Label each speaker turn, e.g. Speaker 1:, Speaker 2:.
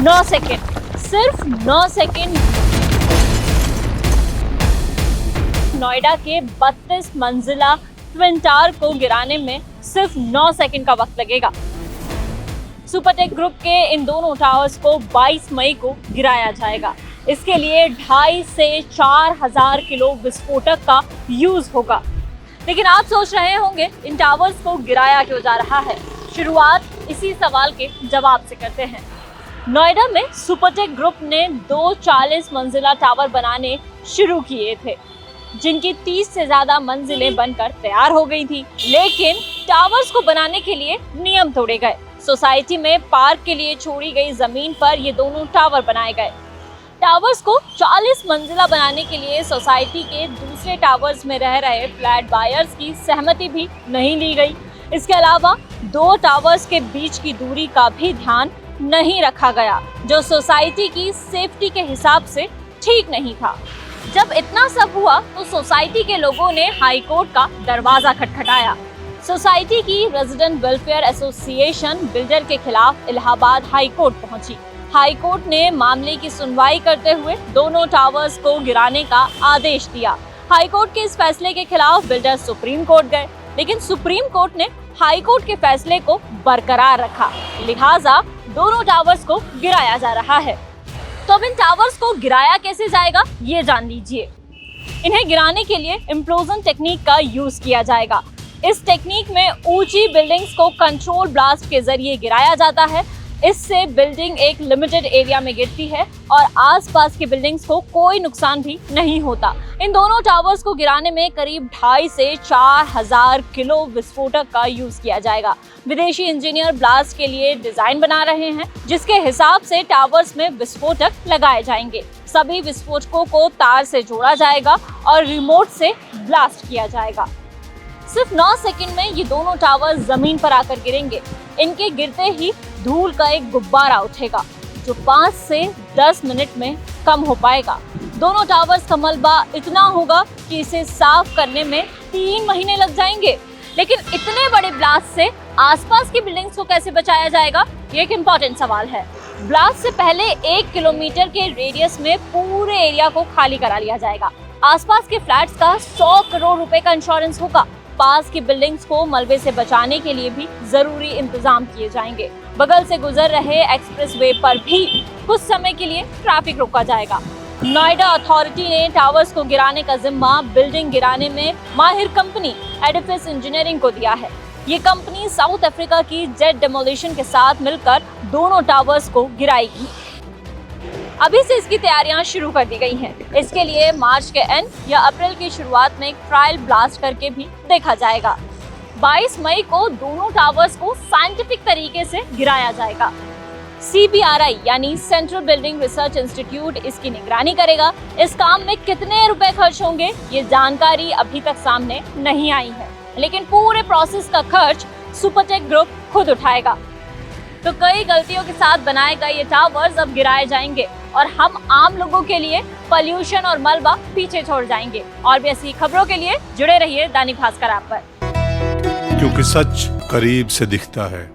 Speaker 1: 9 second, सिर्फ 9 second. Noida के 32 मंजिला ट्विन टावर को गिराने में सिर्फ 9 सेकंड का वक्त लगेगा। सुपरटेक ग्रुप के इन दोनों टावर्स को 22 मई को गिराया जाएगा। इसके लिए 2.5 से 4,000 किलो विस्फोटक का यूज होगा। लेकिन आप सोच रहे होंगे इन टावर्स को गिराया क्यों जा रहा है? शुरुआत इसी सवाल के जवाब से करते हैं। नोएडा में सुपरटेक ग्रुप ने 2 40 मंजिला टावर बनाने शुरू किए थे, जिनकी 30 से ज्यादा मंजिलें बनकर तैयार हो गई थी। लेकिन टावर्स को बनाने के लिए नियम तोड़े गए। सोसाइटी में पार्क के लिए छोड़ी गई जमीन पर ये दोनों टावर बनाए गए। टावर्स को 40 मंजिला बनाने के लिए सोसाइटी के दूसरे टावर्स में रह रहे फ्लैट बायर्स की सहमति भी नहीं ली गई। इसके अलावा 2 टावर्स के बीच की दूरी का भी ध्यान नहीं रखा गया, जो सोसाइटी की सेफ्टी के हिसाब से ठीक नहीं था। जब इतना सब हुआ तो सोसाइटी के लोगों ने हाई कोर्ट का दरवाजा खटखटाया। सोसाइटी की रेजिडेंट वेलफेयर एसोसिएशन बिल्डर के खिलाफ इलाहाबाद हाई कोर्ट पहुंची। हाई कोर्ट ने मामले की सुनवाई करते हुए दोनों टावर्स को गिराने का आदेश दिया। हाई कोर्ट के इस फैसले के खिलाफ बिल्डर सुप्रीम कोर्ट गए, लेकिन सुप्रीम कोर्ट ने हाई कोर्ट के फैसले को बरकरार रखा। लिहाजा दोनों टावर्स को गिराया जा रहा है। तो अब इन टावर्स को गिराया कैसे जाएगा, ये जान लीजिए। इन्हें गिराने के लिए इम्प्लोजन टेक्निक का यूज किया जाएगा। इस टेक्निक में ऊंची बिल्डिंग्स को कंट्रोल ब्लास्ट के जरिए गिराया जाता है। इससे बिल्डिंग एक लिमिटेड एरिया में गिरती है और आसपास की बिल्डिंग्स को कोई नुकसान भी नहीं होता। इन दोनों टावर्स को गिराने में करीब 2.5 से 4,000 किलो विस्फोटक का यूज किया जाएगा। विदेशी इंजीनियर ब्लास्ट के लिए डिजाइन बना रहे हैं, जिसके हिसाब से टावर्स में विस्फोटक लगाए जाएंगे। सभी विस्फोटकों को तार से जोड़ा जाएगा और रिमोट से ब्लास्ट किया जाएगा। सिर्फ 9 सेकंड में ये दोनों टावर जमीन पर आकर गिरेंगे। इनके गिरते ही धूल का एक गुब्बारा उठेगा, जो 5 से 10 मिनट में कम हो पाएगा। दोनों टावर्स का मलबा इतना होगा कि इसे साफ करने में 3 महीने लग जाएंगे। लेकिन इतने बड़े ब्लास्ट से आसपास की बिल्डिंग्स को कैसे बचाया जाएगा, ये एक इम्पोर्टेंट सवाल है। ब्लास्ट से पहले 1 किलोमीटर के रेडियस में पूरे एरिया को खाली करा लिया जाएगा। आसपास के फ्लैट्स का 100 करोड़ रुपए का इंश्योरेंस होगा। पास की बिल्डिंग्स को मलबे से बचाने के लिए भी जरूरी इंतजाम किए जाएंगे। बगल से गुजर रहे एक्सप्रेसवे पर भी कुछ समय के लिए ट्रैफिक रोका जाएगा। नोएडा अथॉरिटी ने टावर्स को गिराने का जिम्मा बिल्डिंग गिराने में माहिर कंपनी एडिफिस इंजीनियरिंग को दिया है। ये कंपनी साउथ अफ्रीका की जेट डेमोलिशन के साथ मिलकर दोनों टावर्स को गिराएगी। अभी से इसकी तैयारियां शुरू कर दी गई हैं। इसके लिए मार्च के एंड या अप्रैल की शुरुआत में एक ट्रायल ब्लास्ट करके भी देखा जाएगा। 22 मई को दोनों टावर्स को साइंटिफिक तरीके से गिराया जाएगा। CBRI यानी सेंट्रल बिल्डिंग रिसर्च इंस्टीट्यूट इसकी निगरानी करेगा। इस काम में कितने रुपए खर्च होंगे, ये जानकारी अभी तक सामने नहीं आई है, लेकिन पूरे प्रोसेस का खर्च सुपरटेक ग्रुप खुद उठाएगा। तो कई गलतियों के साथ बनाए गए ये टावर्स अब गिराए जाएंगे और हम आम लोगों के लिए पॉल्यूशन और मलबा पीछे छोड़ जाएंगे। और भी ऐसी खबरों के लिए जुड़े रहिए दैनिक भास्कर ऐप पर,
Speaker 2: क्योंकि सच करीब से दिखता है।